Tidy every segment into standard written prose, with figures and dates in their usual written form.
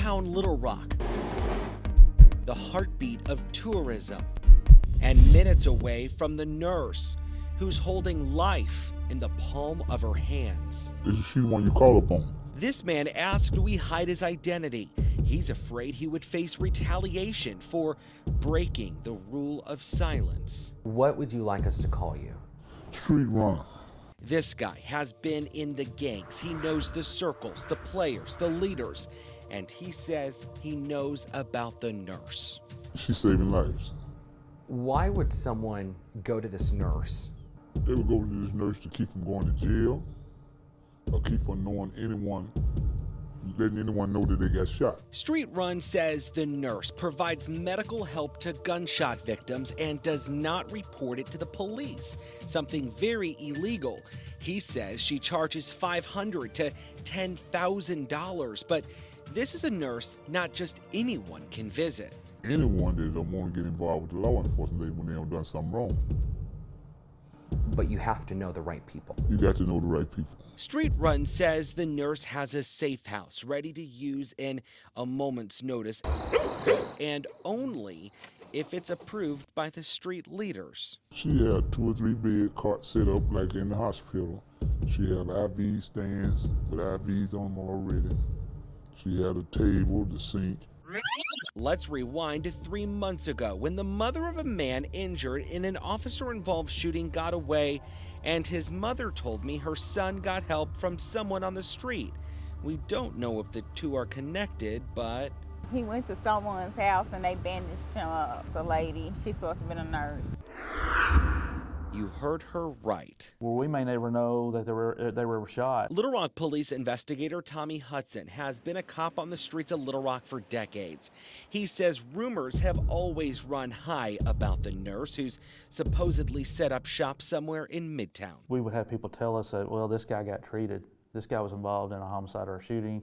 downtown Little Rock, the heartbeat of tourism, and minutes away from the nurse who's holding life in the palm of her hands. Is she the one you call upon? This man asked we hide his identity. He's afraid he would face retaliation for breaking the rule of silence. What would you like us to call you? Street Run. This guy has been in the gangs. He knows the circles, the players, the leaders, and he says he knows about the nurse. She's saving lives. Why would someone go to this nurse? They would go to this nurse to keep from going to jail or keep from letting anyone know that they got shot. Street Run says the nurse provides medical help to gunshot victims and does not report it to the police, something very illegal. He says she charges $500 to $10,000, but this is a nurse not just anyone can visit. Anyone that don't want to get involved with the law enforcement when they have done something wrong. But you have to know the right people. You got to know the right people. Street Run says the nurse has a safe house ready to use in a moment's notice and only if it's approved by the street leaders. She had 2 or 3 bed cots set up like in the hospital. She had IV stands with IVs on them already. She had a table, the sink. Let's rewind to 3 months ago when the mother of a man injured in an officer-involved shooting got away, and his mother told me her son got help from someone on the street. We don't know if the two are connected, but... He went to someone's house and they bandaged him up. It's a lady. She's supposed to be a nurse. You heard her right. Well, we may never know that they were shot. Little Rock police investigator Tommy Hudson has been a cop on the streets of Little Rock for decades. He says rumors have always run high about the nurse who's supposedly set up shop somewhere in Midtown. We would have people tell us that, well, this guy got treated. This guy was involved in a homicide or a shooting.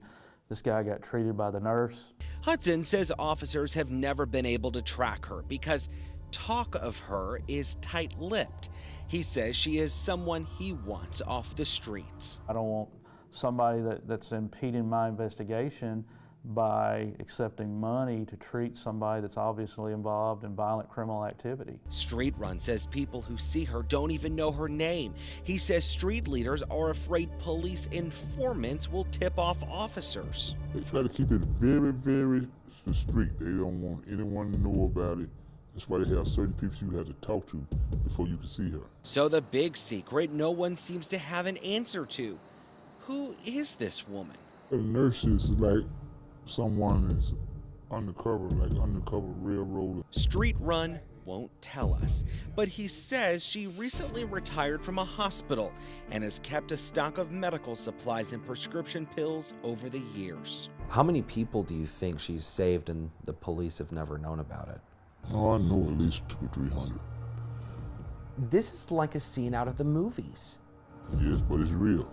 This guy got treated by the nurse. Hudson says officers have never been able to track her because talk of her is tight-lipped. He says she is someone he wants off the streets. I don't want somebody that's impeding my investigation by accepting money to treat somebody that's obviously involved in violent criminal activity. Street Run says people who see her don't even know her name. He says street leaders are afraid police informants will tip off officers. They try to keep it very, very discreet. They don't want anyone to know about it. That's why they have certain people you have to talk to before you can see her. So the big secret no one seems to have an answer to. Who is this woman? The nurse is like someone is undercover, like undercover railroader. Street Run won't tell us, but he says she recently retired from a hospital and has kept a stock of medical supplies and prescription pills over the years. How many people do you think she's saved and the police have never known about it? Oh, I know at least 200 or 300. This is like a scene out of the movies. Yes, but it's real.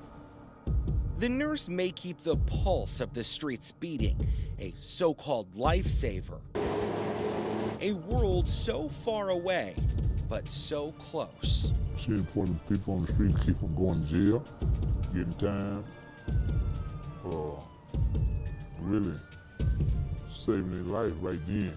The nurse may keep the pulse of the streets beating, a so-called lifesaver. A world so far away, but so close. She's important people on the street keep from going to jail, getting time, really saving their life right then.